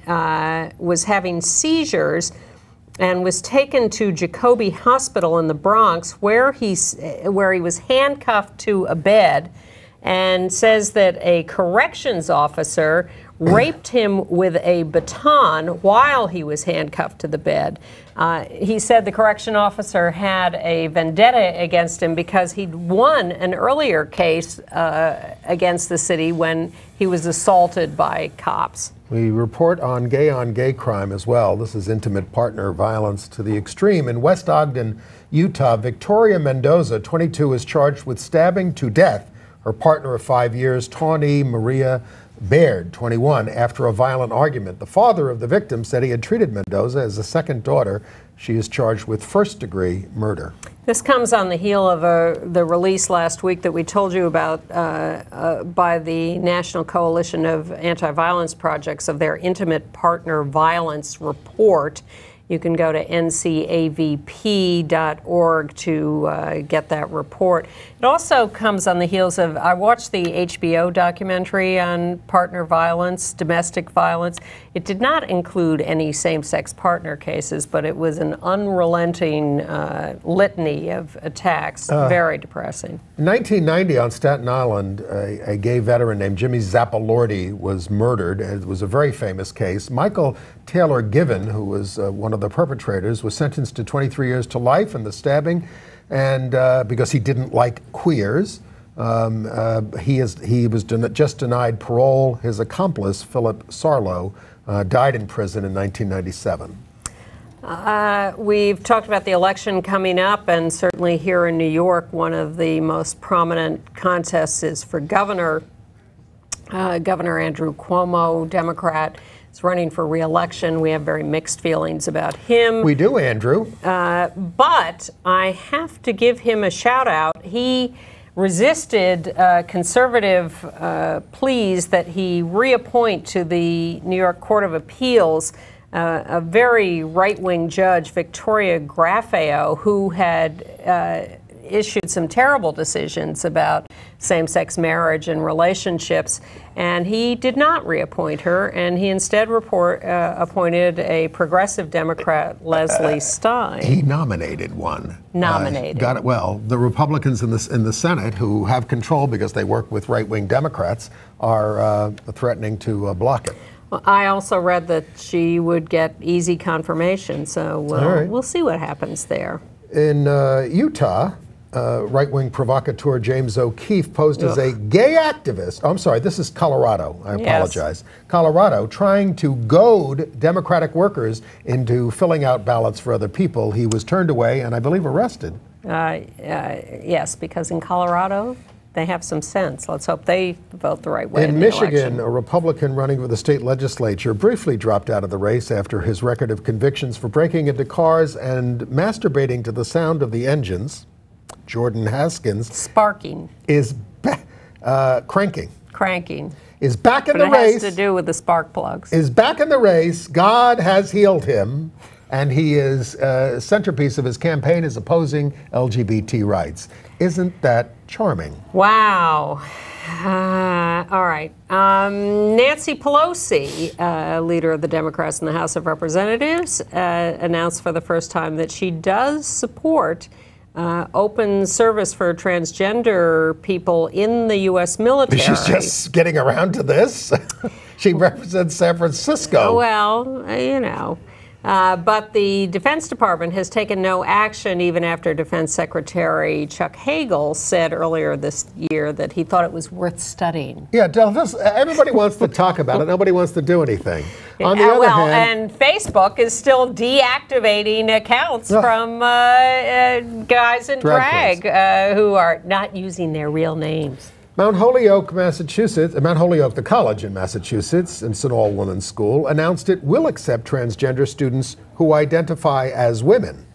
was having seizures and was taken to Jacoby Hospital in the Bronx, where he was handcuffed to a bed, and says that a corrections officer raped him with a baton while he was handcuffed to the bed. He said the correction officer had a vendetta against him because he'd won an earlier case against the city when he was assaulted by cops. We report on gay crime as well. This is intimate partner violence to the extreme. In West Ogden, Utah, Victoria Mendoza, 22, is charged with stabbing to death her partner of 5 years, Tawny Maria Baird, 21, after a violent argument. The father of the victim said he had treated Mendoza as a second daughter. She is charged with first-degree murder. This comes on the heel of the release last week that we told you about by the National Coalition of Anti-Violence Projects of their Intimate Partner Violence Report. You can go to ncavp.org to get that report. It also comes on the heels of, I watched the HBO documentary on partner violence, domestic violence. It did not include any same-sex partner cases, but it was an unrelenting litany of attacks. Very depressing. In 1990 on Staten Island, a gay veteran named Jimmy Zappalordi was murdered. It was a very famous case. Michael Taylor Given, who was one of the perpetrators, was sentenced to 23 years to life in the stabbing, and because he didn't like queers. He was just denied parole. His accomplice, Philip Sarlo, died in prison in 1997. We've talked about the election coming up, and certainly here in New York, one of the most prominent contests is for governor. Governor Andrew Cuomo, Democrat, is running for re-election. We have very mixed feelings about him. We do, Andrew. But I have to give him a shout out. He resisted conservative pleas that he reappoint to the New York Court of Appeals a very right-wing judge, Victoria Graffeo, who had issued some terrible decisions about same-sex marriage and relationships, and he did not reappoint her, and he instead appointed a progressive Democrat, Leslie Stein. He nominated one. Nominated. Got it. Well, the Republicans in the Senate, who have control because they work with right-wing Democrats, are threatening to block it. Well, I also read that she would get easy confirmation, so we'll see what happens there. In Utah, right-wing provocateur James O'Keefe posed as a gay activist. Oh, I'm sorry, this is Colorado. I apologize. Yes. Colorado, trying to goad Democratic workers into filling out ballots for other people. He was turned away and I believe arrested. Yes, because in Colorado, they have some sense. Let's hope they vote the right way. In Michigan, a Republican running for the state legislature briefly dropped out of the race after his record of convictions for breaking into cars and masturbating to the sound of the engines. Jordan Haskins. Sparking. Is cranking. Cranking. Is back in the race. It has to do with the spark plugs. Is back in the race. God has healed him. And he is, centerpiece of his campaign is opposing LGBT rights. Isn't that charming? Wow. All right. Nancy Pelosi, leader of the Democrats in the House of Representatives, announced for the first time that she does support open service for transgender people in the U.S. military. She's just getting around to this. She represents San Francisco. Well, you know. But the Defense Department has taken no action even after Defense Secretary Chuck Hagel said earlier this year that he thought it was worth studying. Yeah, everybody wants to talk about it. Nobody wants to do anything. On the other hand, and Facebook is still deactivating accounts from guys in drag who are not using their real names. Mount Holyoke, Massachusetts, Mount Holyoke, the college in Massachusetts, and it's an all-women's school, announced it will accept transgender students who identify as women.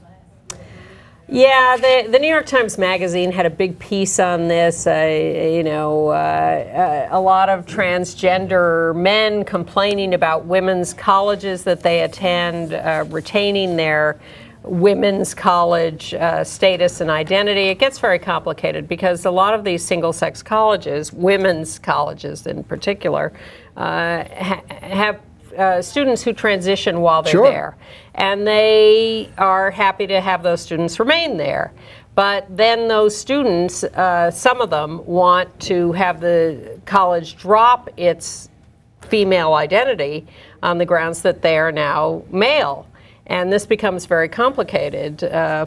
Yeah, the New York Times Magazine had a big piece on this. A lot of transgender men complaining about women's colleges that they attend, retaining their women's college status and identity. It gets very complicated because a lot of these single-sex colleges, women's colleges in particular, have students who transition while they're there. And they are happy to have those students remain there. But then those students, some of them want to have the college drop its female identity on the grounds that they are now male. And this becomes very complicated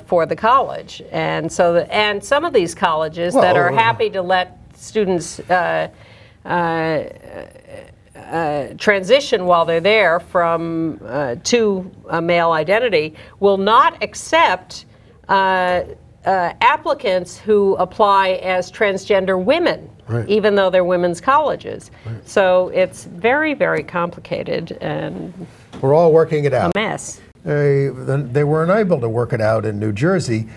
for the college. And so, and some of these colleges that are happy to let students transition while they're there from to a male identity will not accept applicants who apply as transgender women, even though they're women's colleges. So it's very, very complicated, and we're all working it out. A mess. They were unable to work it out in New Jersey.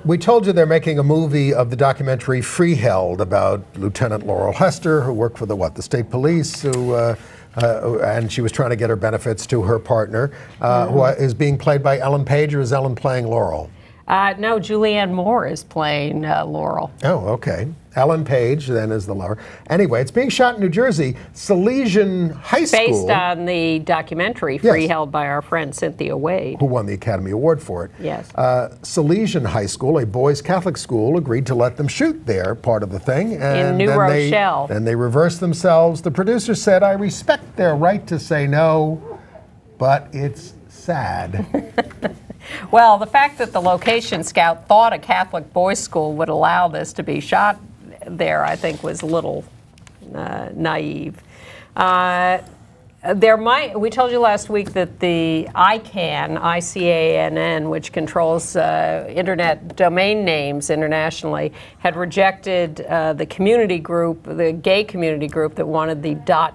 We told you they're making a movie of the documentary Freeheld about Lieutenant Laurel Hester, who worked for the state police, who and she was trying to get her benefits to her partner, who is being played by Ellen Page, or is Ellen playing Laurel? No, Julianne Moore is playing Laurel. Oh, okay. Ellen Page then is the lover. Anyway, it's being shot in New Jersey, Salesian High School. Based on the documentary Freeheld by our friend Cynthia Wade, who won the Academy Award for it. Yes. Salesian High School, a boys' Catholic school, agreed to let them shoot there, part of the thing. And in New Rochelle. Then they reversed themselves. The producer said, I respect their right to say no, but it's sad. Well, the fact that the location scout thought a Catholic boys' school would allow this to be shot there, I think, was a little naive. We told you last week that the ICANN, which controls internet domain names internationally, had rejected the community group, the gay community group that wanted the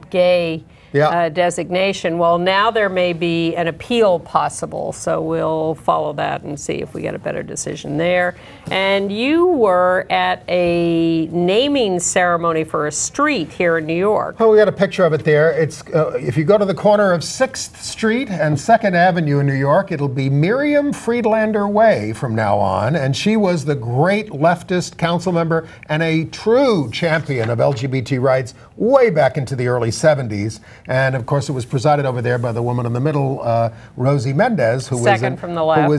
.gay designation. Well, now there may be an appeal possible, so we'll follow that and see if we get a better decision there. And you were at a naming ceremony for a street here in New York. Oh, we got a picture of it there. It's if you go to the corner of 6th Street and 2nd Avenue in New York, it'll be Miriam Friedlander Way from now on, and she was the great leftist council member and a true champion of LGBT rights way back into the early 70s. And of course, it was presided over there by the woman in the middle, Rosie Mendez, who was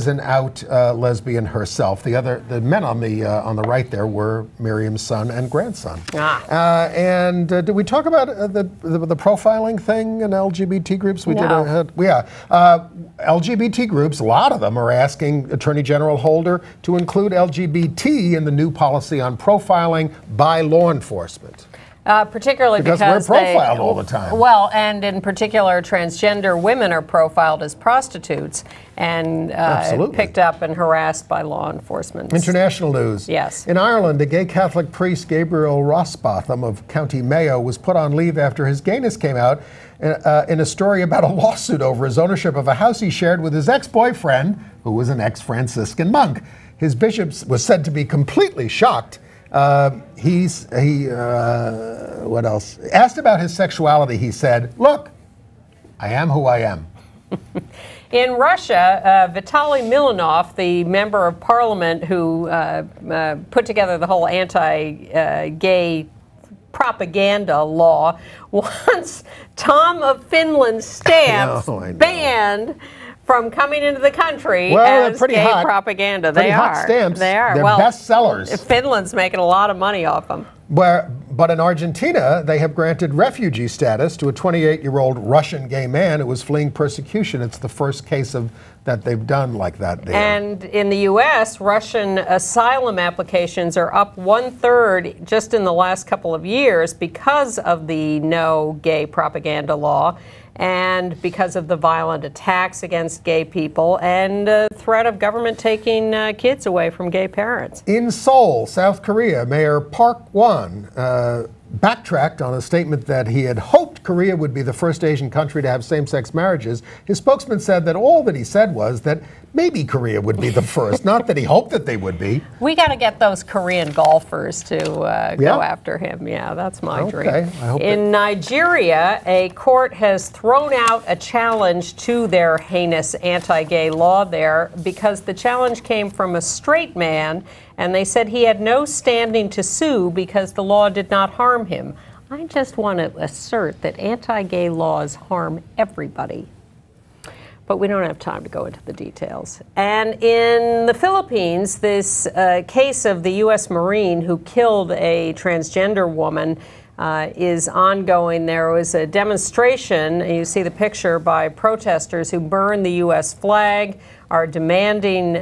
an out lesbian herself. The men on the right there were Miriam's son and grandson. And did we talk about the profiling thing in LGBT groups? We did. LGBT groups, a lot of them are asking Attorney General Holder to include LGBT in the new policy on profiling by law enforcement. Particularly because we're profiled all the time. Well, and in particular, transgender women are profiled as prostitutes and picked up and harassed by law enforcement. International news. Yes. In Ireland, a gay Catholic priest, Gabriel Rosbotham of County Mayo, was put on leave after his gayness came out in a story about a lawsuit over his ownership of a house he shared with his ex-boyfriend, who was an ex-Franciscan monk. His bishop was said to be completely shocked. What else? Asked about his sexuality, he said, "Look, I am who I am." In Russia, Vitaly Milanov, the member of parliament who put together the whole anti-gay propaganda law, wants Tom of Finland's stamps banned from coming into the country as gay propaganda. Pretty hot stamps. They are. They're bestsellers. Finland's making a lot of money off them. But in Argentina, they have granted refugee status to a 28-year-old Russian gay man who was fleeing persecution. It's the first case that they've done like that there. And in the U.S., Russian asylum applications are up 1/3 just in the last couple of years because of the no gay propaganda law, and because of the violent attacks against gay people and the threat of government taking kids away from gay parents. In Seoul, South Korea, Mayor Park Won backtracked on a statement that he had hoped Korea would be the first Asian country to have same-sex marriages. His spokesman said that all that he said was that maybe Korea would be the first, not that he hoped that they would be. We got to get those Korean golfers to go after him. Yeah, that's my dream. In Nigeria, a court has thrown out a challenge to their heinous anti-gay law there because the challenge came from a straight man, and they said he had no standing to sue because the law did not harm him. I just want to assert that anti-gay laws harm everybody. But we don't have time to go into the details. And in the Philippines, this case of the U.S. Marine who killed a transgender woman is ongoing. There was a demonstration, and you see the picture, by protesters who burned the U.S. flag, are demanding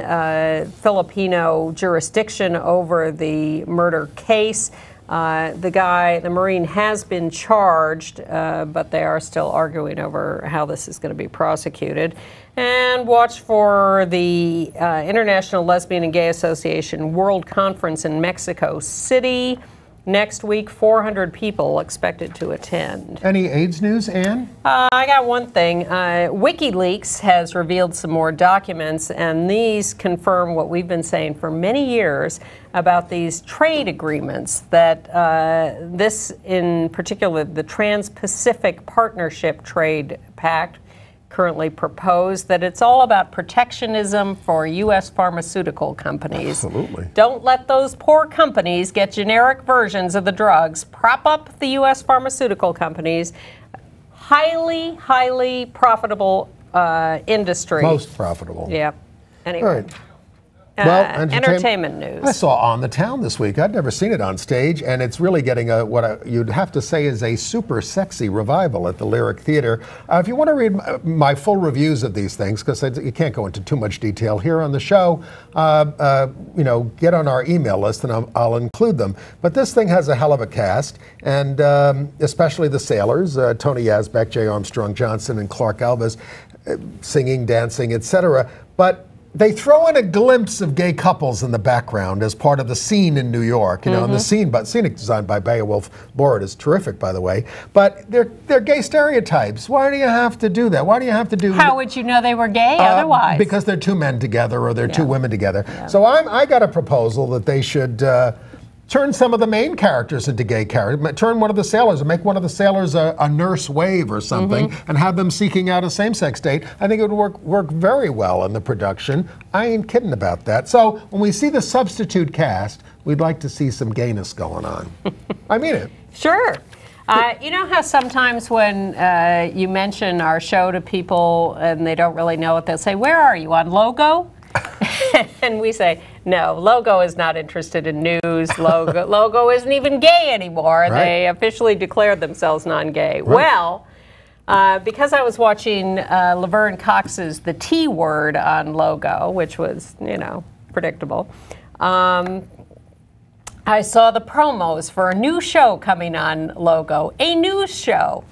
Filipino jurisdiction over the murder case. The Marine has been charged, but they are still arguing over how this is going to be prosecuted. And watch for the International Lesbian and Gay Association World Conference in Mexico City. Next week, 400 people expected to attend. Any AIDS news, Ann? I got one thing. WikiLeaks has revealed some more documents, and these confirm what we've been saying for many years about these trade agreements that this, in particular, the Trans-Pacific Partnership Trade Pact, currently proposed, that it's all about protectionism for U.S. pharmaceutical companies. Absolutely. Don't let those poor companies get generic versions of the drugs. Prop up the U.S. pharmaceutical companies. Highly, highly profitable industry. Most profitable. Yep. Anyway. All right. Well, entertainment news. I saw On the Town this week. I'd never seen it on stage, and it's really getting you'd have to say is a super sexy revival at the Lyric Theater. If you want to read my full reviews of these things, because you can't go into too much detail here on the show, get on our email list, and I'll include them. But this thing has a hell of a cast, and especially the sailors, Tony Yazbek, J. Armstrong Johnson, and Clark Alvis, singing, dancing, etc. But they throw in a glimpse of gay couples in the background as part of the scene in New York, and the scenic design by Beowulf Borat is terrific, by the way. But they're gay stereotypes. Why do you have to do that? Why do you have to do? How would you know they were gay otherwise? Because they're two men together or they're two women together. Yeah. So I got a proposal that they should turn some of the main characters into gay characters. Turn one of the sailors and make one of the sailors a nurse wave or something, and have them seeking out a same-sex date. I think it would work very well in the production. I ain't kidding about that. So when we see the substitute cast, we'd like to see some gayness going on. I mean it. Sure. You know how sometimes when you mention our show to people and they don't really know what they'll say, where are you, on Logo? And we say, no, Logo is not interested in news. Logo isn't even gay anymore. Right. They officially declared themselves non-gay. Right. Well, because I was watching Laverne Cox's The T Word on Logo, which was, predictable, I saw the promos for a new show coming on Logo, a news show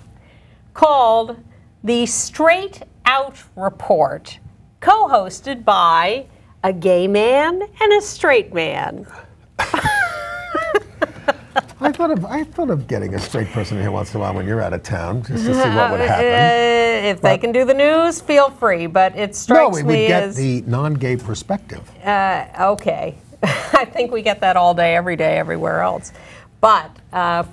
called The Straight Out Report, co-hosted by a gay man and a straight man. I thought of getting a straight person here once in a while when you're out of town, just to see what would happen. If they can do the news, feel free. But it strikes me as... No, we would get the non-gay perspective. Okay. I think we get that all day, everywhere else. But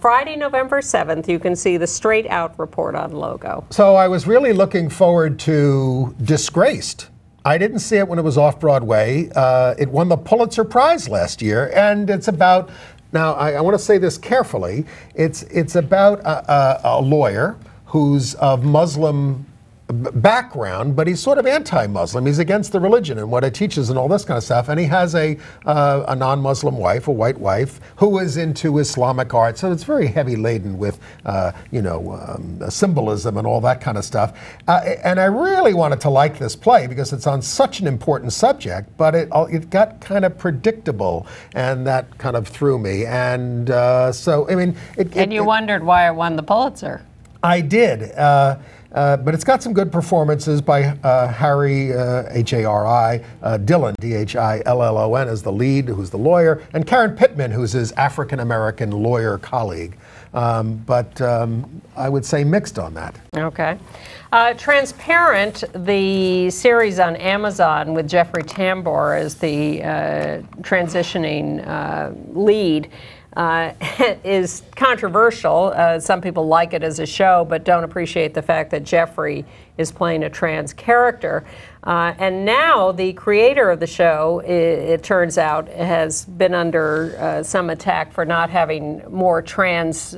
Friday, November 7th, you can see the Straight Out Report on Logo. So I was really looking forward to Disgraced. I didn't see it when it was off Broadway. It won the Pulitzer Prize last year, and it's about, now I want to say this carefully, it's about a lawyer who's of Muslim background, but he's sort of anti-Muslim. He's against the religion and what it teaches and all this kind of stuff. And he has a non-Muslim wife, a white wife, who is into Islamic art. So it's very heavy laden with, symbolism and all that kind of stuff. And I really wanted to like this play because it's on such an important subject, but it got kind of predictable, and that kind of threw me. And so, I mean... And you wondered why it won the Pulitzer. I did. But it's got some good performances by Harry, H-A-R-I, Dillon, D-H-I-L-L-O-N, as the lead, who's the lawyer, and Karen Pittman, who's his African-American lawyer colleague. But I would say mixed on that. Okay. Transparent, the series on Amazon with Jeffrey Tambor as the transitioning lead, is controversial. Some people like it as a show, but don't appreciate the fact that Jeffrey is playing a trans character. And now the creator of the show, it turns out, has been under some attack for not having more trans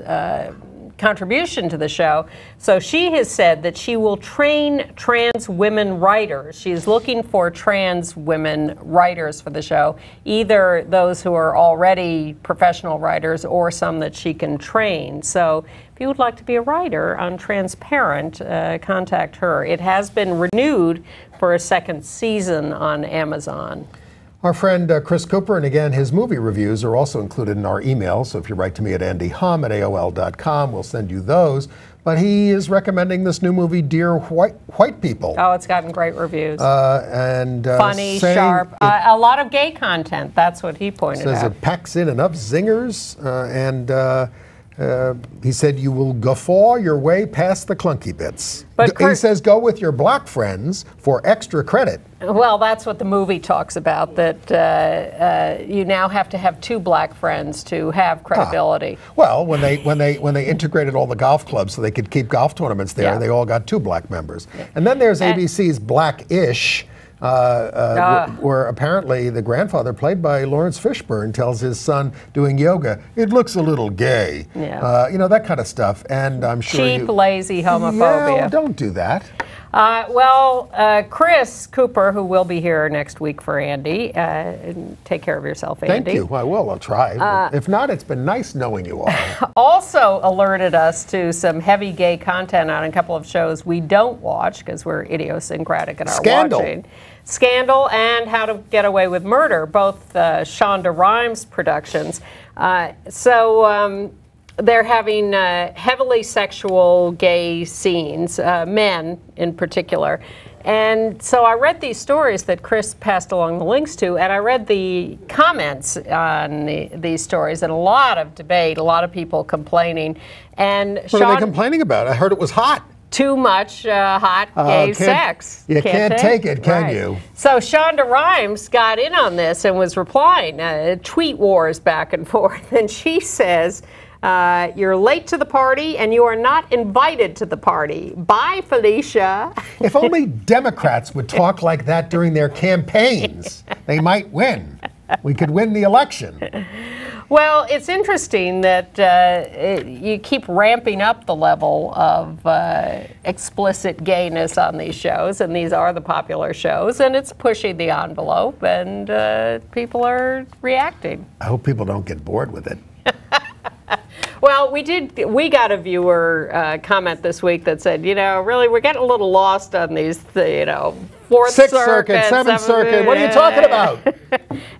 contribution to the show. So she has said that she will train trans women writers. She's looking for trans women writers for the show, either those who are already professional writers or some that she can train. So if you would like to be a writer on Transparent, contact her. It has been renewed for a second season on Amazon. Our friend Chris Cooper, and again, his movie reviews are also included in our email. So if you write to me at andyhum@aol.com, we'll send you those. But he is recommending this new movie, Dear White People. Oh, it's gotten great reviews. Funny, sharp, a lot of gay content. That's what he pointed out. Says it packs in enough zingers, he said you will guffaw your way past the clunky bits. But he says go with your black friends for extra credit. Well, that's what the movie talks about, that you now have to have 2 black friends to have credibility. Well, when they integrated all the golf clubs so they could keep golf tournaments there, they all got 2 black members. Yeah. And then there's ABC's Black-ish, where apparently the grandfather, played by Lawrence Fishburne, tells his son doing yoga, it looks a little gay. Yeah. You know, that kind of stuff. And I'm sure cheap, lazy homophobia. Yeah, don't do that. Chris Cooper, who will be here next week for Andy, take care of yourself, Andy. Thank you. I will. I'll try. If not, it's been nice knowing you all. Also alerted us to some heavy gay content on a couple of shows we don't watch because we're idiosyncratic in our watching. Scandal and How to Get Away with Murder, both Shonda Rhimes productions. They're having heavily sexual gay scenes, men in particular. And so I read these stories that Chris passed along the links to, and I read the comments on these stories, and a lot of debate, a lot of people complaining. And what are they complaining about? I heard it was hot. Too much hot gay sex. You can't take it, can you? So Shonda Rhimes got in on this and was replying, tweet wars back and forth, and she says, you're late to the party and you are not invited to the party. Bye, Felicia. If only Democrats would talk like that during their campaigns, they might win. We could win the election. Well, it's interesting that you keep ramping up the level of explicit gayness on these shows, and these are the popular shows, and it's pushing the envelope, and people are reacting. I hope people don't get bored with it. Well, we got a viewer comment this week that said, really, we're getting a little lost on these, Fourth Sixth Circuit, Seventh Circuit. What are you talking about?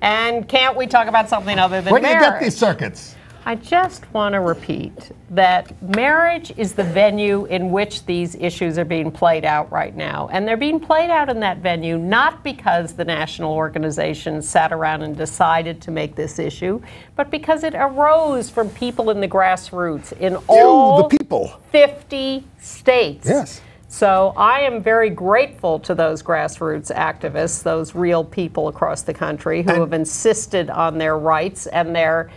And can't we talk about something other than marriage? Where do you get these circuits? I just want to repeat that marriage is the venue in which these issues are being played out right now. And they're being played out in that venue not because the national organizations sat around and decided to make this issue, but because it arose from people in the grassroots in all the people. 50 states. Yes. So I am very grateful to those grassroots activists, those real people across the country who have insisted on their rights and their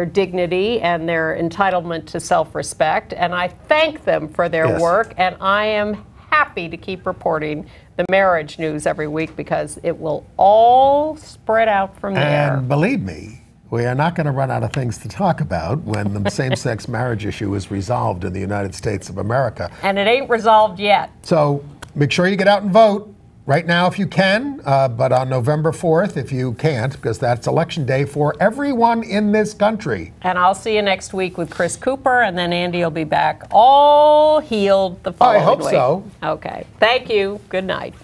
dignity and their entitlement to self-respect. And I thank them for their work, and I am happy to keep reporting the marriage news every week because it will all spread out from there. And believe me, we are not going to run out of things to talk about when the same-sex marriage issue is resolved in the United States of America. And it ain't resolved yet. So make sure you get out and vote right now if you can, but on November 4th if you can't, because that's election day for everyone in this country. And I'll see you next week with Chris Cooper, and then Andy will be back all healed the following week. I hope so. Okay. Thank you. Good night.